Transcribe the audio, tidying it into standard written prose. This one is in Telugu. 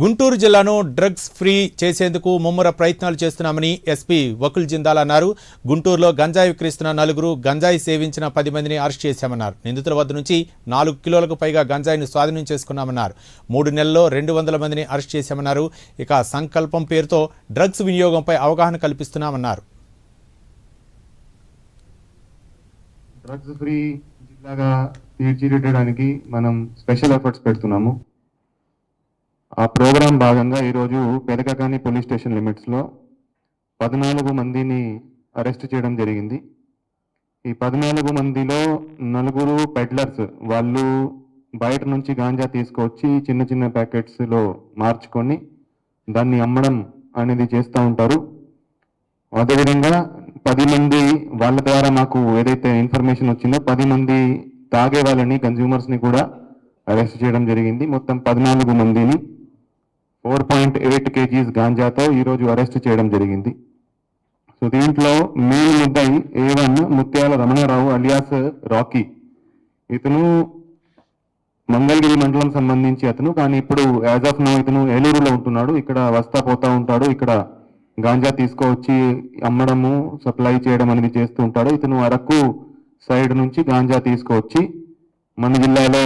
గుంటూరు జిల్లాను డ్రగ్స్ ఫ్రీ చేసేందుకు ముమ్మర ప్రయత్నాలు చేస్తున్నామని ఎస్పీ వకుల్ జిందాల్ అన్నారు. గుంటూరులో గంజాయి విక్రయిస్తున్న నలుగురు, గంజాయి సేవించిన 10 మందిని అరెస్ట్ చేశామన్నారు. నిందితుల వద్ద నుంచి 4 కిలోలకు పైగా గంజాయిని స్వాధీనం చేసుకున్నామన్నారు. 3 నెలల్లో 200 మందిని అరెస్ట్ చేశామన్నారు. ఇక సంకల్పం పేరుతో డ్రగ్స్ వినియోగంపై అవగాహన కల్పిస్తున్నామన్నారు. డ్రగ్స్ ఫ్రీ జిల్లాగా తీర్చిదిద్దడానికి మనం స్పెషల్ ఎఫర్ట్స్ పెడుతున్నాము. ఆ ప్రోగ్రాం భాగంగా ఈరోజు పెదకకాని పోలీస్ స్టేషన్ లిమిట్స్లో 14 మందిని అరెస్ట్ చేయడం జరిగింది. ఈ 14 మందిలో 4 పెడ్లర్స్, వాళ్ళు బయట నుంచి గాంజా తీసుకొచ్చి చిన్న చిన్న ప్యాకెట్స్లో మార్చుకొని దాన్ని అమ్మడం అనేది చేస్తూ ఉంటారు. అదేవిధంగా 10 మంది వాళ్ళ ద్వారా మాకు ఏదైతే ఇన్ఫర్మేషన్ వచ్చిందో 10 మంది తాగే వాళ్ళని, కన్జ్యూమర్స్ని కూడా అరెస్ట్ చేయడం జరిగింది. మొత్తం 14 మందిని 4.8 kgs గాంజాతో ఈరోజు అరెస్ట్ చేయడం జరిగింది. సో దీంట్లో మెయిన్ ముద్దాయి A1 ముత్యాల రమణారావు అలియాస్ రాకీ. ఇతను మంగళగిరి మండలం సంబంధించి అతను, కానీ ఇప్పుడు యాజ్ ఆఫ్ నో ఇతను ఏలూరులో ఉంటున్నాడు. ఇక్కడ వస్తా పోతా ఉంటాడు. ఇక్కడ గాంజా తీసుకువచ్చి అమ్మడము, సప్లై చేయడం అనేది చేస్తూ ఉంటాడు. ఇతను అరకు సైడ్ నుంచి గాంజా తీసుకువచ్చి మన జిల్లాలో